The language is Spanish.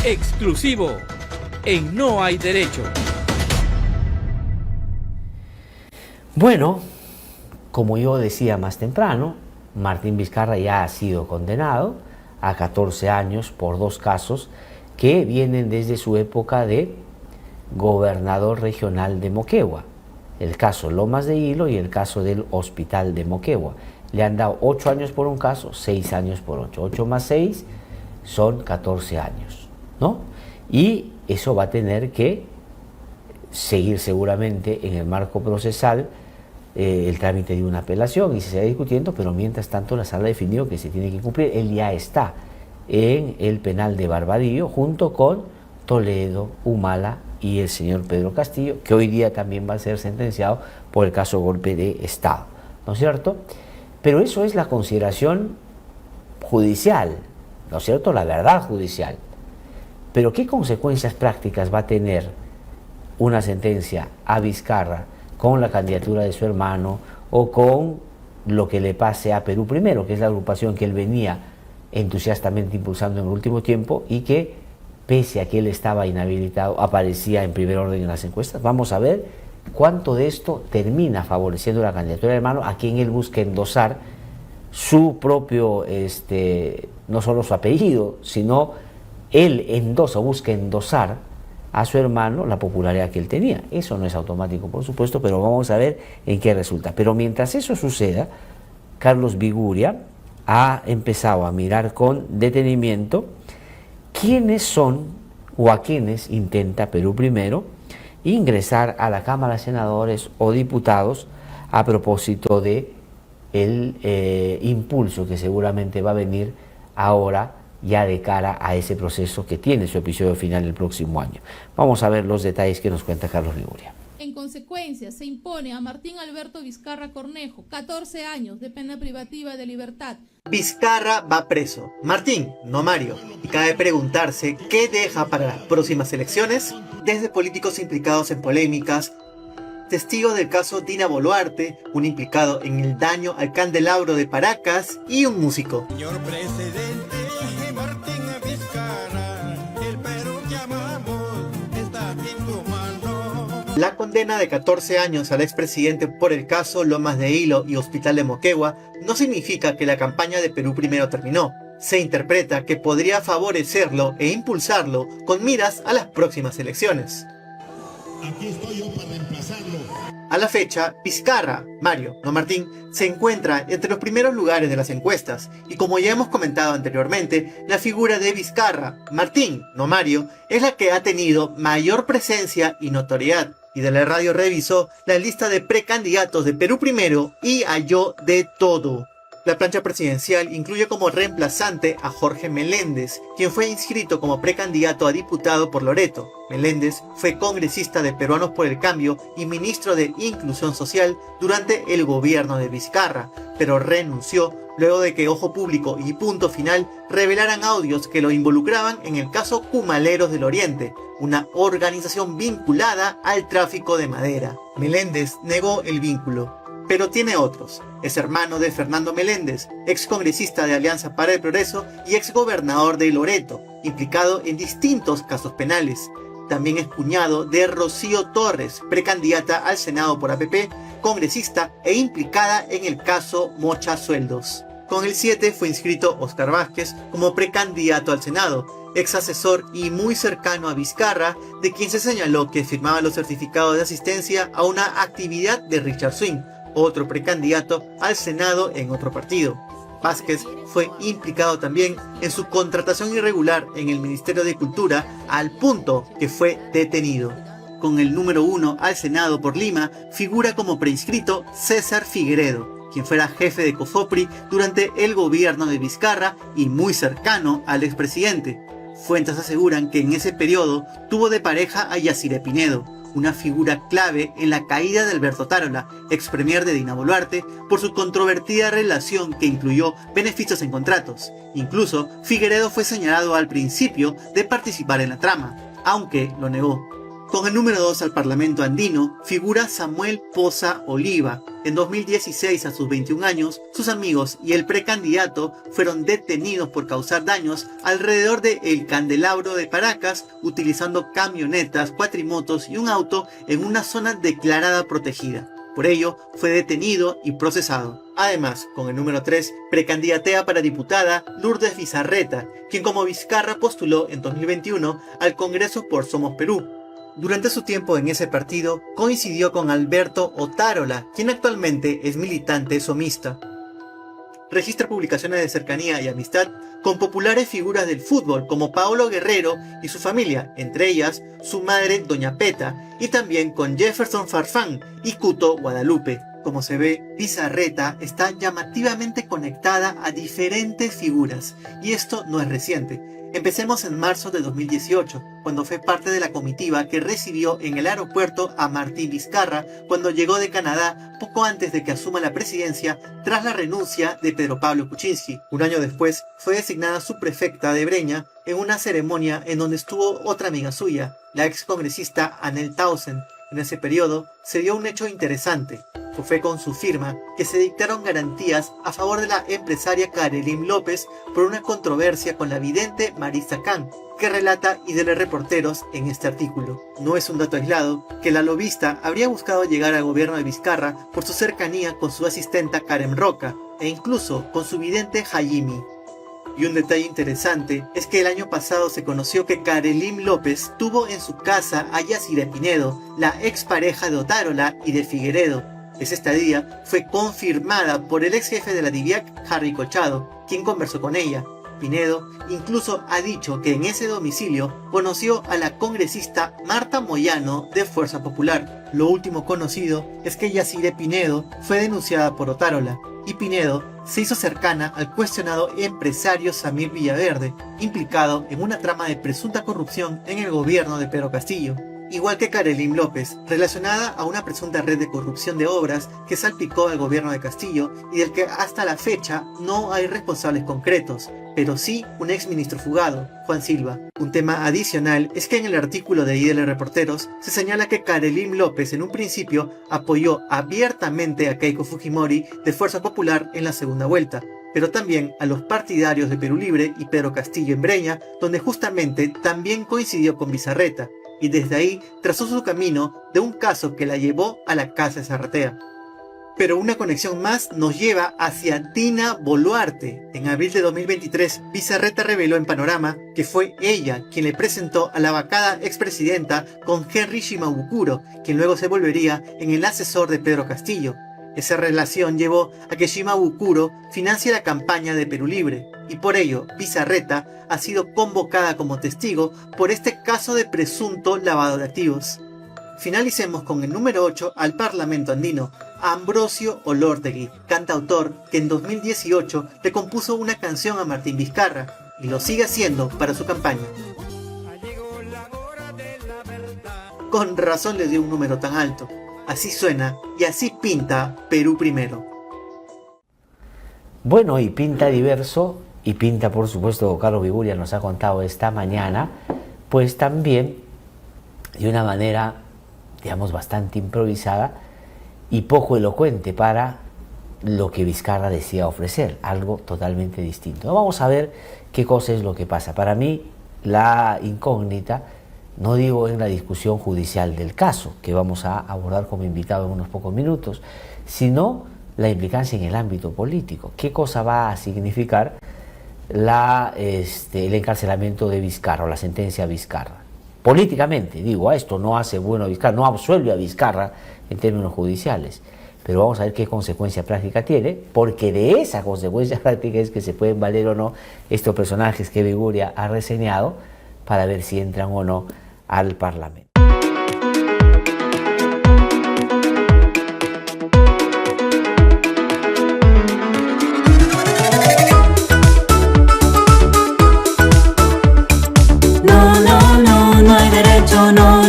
Exclusivo en No Hay Derecho. Bueno, como yo decía más temprano, Martín Vizcarra ya ha sido condenado a 14 años por 2 casos que vienen desde su época de gobernador regional de Moquegua. El caso Lomas de Hilo y el caso del Hospital de Moquegua. Le han dado 8 años por un caso, 6 años por 8. 8 más 6 son 14 años, ¿no? Y eso va a tener que seguir seguramente en el marco procesal el trámite de una apelación y se sigue discutiendo, pero mientras tanto la sala ha definido que se tiene que cumplir. Él ya está en el penal de Barbadillo junto con Toledo, Humala y el señor Pedro Castillo, que hoy día también va a ser sentenciado por el caso golpe de Estado, ¿no es cierto? Pero eso es la consideración judicial, ¿no es cierto? La verdad judicial. Pero ¿qué consecuencias prácticas va a tener una sentencia a Vizcarra con la candidatura de su hermano o con lo que le pase a Perú Primero, que es la agrupación que él venía entusiastamente impulsando en el último tiempo y que, pese a que él estaba inhabilitado, aparecía en primer orden en las encuestas? Vamos a ver cuánto de esto termina favoreciendo la candidatura del hermano, a quien él busca endosar su propio, no solo su apellido, sino él busca endosar a su hermano la popularidad que él tenía. Eso no es automático, por supuesto, pero vamos a ver en qué resulta. Pero mientras eso suceda, Carlos Viguria ha empezado a mirar con detenimiento quiénes son o a quiénes intenta Perú Primero ingresar a la Cámara de Senadores o Diputados a propósito de el impulso que seguramente va a venir ahora ya de cara a ese proceso que tiene su episodio final el próximo año. Vamos a ver los detalles que nos cuenta Carlos Viguria. En consecuencia, se impone a Martín Alberto Vizcarra Cornejo 14 años de pena privativa de libertad. Vizcarra va preso. Martín, no Mario. Y cabe preguntarse qué deja para las próximas elecciones. Desde políticos implicados en polémicas, testigo del caso Dina Boluarte, un implicado en el daño al candelabro de Paracas y un músico. Señor presidente Martín Vizcarra, el Perú que amamos está en tu mano. La condena de 14 años al expresidente por el caso Lomas de Hilo y Hospital de Moquegua no significa que la campaña de Perú Primero terminó. Se interpreta que podría favorecerlo e impulsarlo con miras a las próximas elecciones. Aquí estoy yo para reemplazarlo. A la fecha, Vizcarra, Mario, no Martín, se encuentra entre los primeros lugares de las encuestas y como ya hemos comentado anteriormente, la figura de Vizcarra, Martín, no Mario, es la que ha tenido mayor presencia y notoriedad. Y de la radio revisó la lista de precandidatos de Perú Primero y halló de todo. La plancha presidencial incluye como reemplazante a Jorge Meléndez, quien fue inscrito como precandidato a diputado por Loreto. Meléndez fue congresista de Peruanos por el Cambio y ministro de Inclusión Social durante el gobierno de Vizcarra, pero renunció luego de que Ojo Público y Punto Final revelaran audios que lo involucraban en el caso Cumaleros del Oriente, una organización vinculada al tráfico de madera. Meléndez negó el vínculo, pero tiene otros. Es hermano de Fernando Meléndez, excongresista de Alianza para el Progreso y exgobernador de Loreto, implicado en distintos casos penales. También es cuñado de Rocío Torres, precandidata al Senado por APP, congresista e implicada en el caso Mocha Sueldos. Con el 7 fue inscrito Oscar Vázquez como precandidato al Senado, ex asesor y muy cercano a Vizcarra, de quien se señaló que firmaba los certificados de asistencia a una actividad de Richard Swing, otro precandidato al Senado en otro partido. Vázquez fue implicado también en su contratación irregular en el Ministerio de Cultura, al punto que fue detenido. Con el número 1 al Senado por Lima figura como preinscrito César Figueredo, quien fuera jefe de COFOPRI durante el gobierno de Vizcarra y muy cercano al expresidente. Fuentes aseguran que en ese periodo tuvo de pareja a Yaciré Pinedo, una figura clave en la caída de Alberto Tarola, ex premier de Dina Boluarte, por su controvertida relación que incluyó beneficios en contratos. Incluso, Figueredo fue señalado al principio de participar en la trama, aunque lo negó. Con el número 2 al Parlamento andino figura Samuel Poza Oliva, En 2016, a sus 21 años, sus amigos y el precandidato fueron detenidos por causar daños alrededor de El Candelabro de Paracas, utilizando camionetas, cuatrimotos y un auto en una zona declarada protegida. Por ello, fue detenido y procesado. Además, con el número 3, precandidatea para diputada Lourdes Bizarreta, quien como Vizcarra postuló en 2021 al Congreso por Somos Perú. Durante su tiempo en ese partido, coincidió con Alberto Otárola, quien actualmente es militante somista. Registra publicaciones de cercanía y amistad con populares figuras del fútbol como Paolo Guerrero y su familia, entre ellas su madre Doña Peta, y también con Jefferson Farfán y Cuto Guadalupe. Como se ve, Bizarreta está llamativamente conectada a diferentes figuras, y esto no es reciente. Empecemos en marzo de 2018, cuando fue parte de la comitiva que recibió en el aeropuerto a Martín Vizcarra cuando llegó de Canadá poco antes de que asuma la presidencia tras la renuncia de Pedro Pablo Kuczynski. Un año después fue designada subprefecta de Breña en una ceremonia en donde estuvo otra amiga suya, la excongresista Anel Tausen. En ese periodo se dio un hecho interesante. Fue con su firma que se dictaron garantías a favor de la empresaria Karelyn López por una controversia con la vidente Marisa Khan, que relata IDL Reporteros en este artículo. No es un dato aislado que la lobista habría buscado llegar al gobierno de Vizcarra por su cercanía con su asistenta Karen Roca e incluso con su vidente Hayimi. Y un detalle interesante es que el año pasado se conoció que Karelyn López tuvo en su casa a Yacira Pinedo, la expareja de Otárola y de Figueredo. Esa estadía fue confirmada por el ex jefe de la DIVIAC, Harry Cochado, quien conversó con ella. Pinedo incluso ha dicho que en ese domicilio conoció a la congresista Marta Moyano de Fuerza Popular. Lo último conocido es que Yacire Pinedo fue denunciada por Otárola, y Pinedo se hizo cercana al cuestionado empresario Samir Villaverde, implicado en una trama de presunta corrupción en el gobierno de Pedro Castillo. Igual que Karelyn López, relacionada a una presunta red de corrupción de obras que salpicó al gobierno de Castillo y del que hasta la fecha no hay responsables concretos, pero sí un exministro fugado, Juan Silva. Un tema adicional es que en el artículo de IDL Reporteros se señala que Karelyn López en un principio apoyó abiertamente a Keiko Fujimori de Fuerza Popular en la segunda vuelta, pero también a los partidarios de Perú Libre y Pedro Castillo en Breña, donde justamente también coincidió con Bizarreta, y desde ahí trazó su camino de un caso que la llevó a la Casa de Zarratea. Pero una conexión más nos lleva hacia Dina Boluarte. En abril de 2023, Bizarreta reveló en Panorama que fue ella quien le presentó a la vacada expresidenta con Henry Shimabukuro, quien luego se volvería en el asesor de Pedro Castillo. Esa relación llevó a que Shimabukuro financie la campaña de Perú Libre, y por ello Bizarreta ha sido convocada como testigo por este caso de presunto lavado de activos. Finalicemos con el número 8 al Parlamento andino, Ambrosio Olortegui, cantautor que en 2018 le compuso una canción a Martín Vizcarra y lo sigue haciendo para su campaña. Con razón le dio un número tan alto. Así suena y así pinta Perú Primero. Bueno, y pinta diverso, y pinta por supuesto, Carlos Viguria nos ha contado esta mañana, pues también de una manera, digamos, bastante improvisada y poco elocuente para lo que Vizcarra decía ofrecer, algo totalmente distinto. Vamos a ver qué cosa es lo que pasa. Para mí, la incógnita, no digo en la discusión judicial del caso, que vamos a abordar como invitado en unos pocos minutos, sino la implicancia en el ámbito político. ¿Qué cosa va a significar el encarcelamiento de Vizcarra o la sentencia a Vizcarra? Políticamente, digo, esto no hace bueno a Vizcarra, no absuelve a Vizcarra en términos judiciales, pero vamos a ver qué consecuencia práctica tiene, porque de esa consecuencia práctica es que se pueden valer o no estos personajes que Viguria ha reseñado para ver si entran o no al Parlamento. No hay derecho, no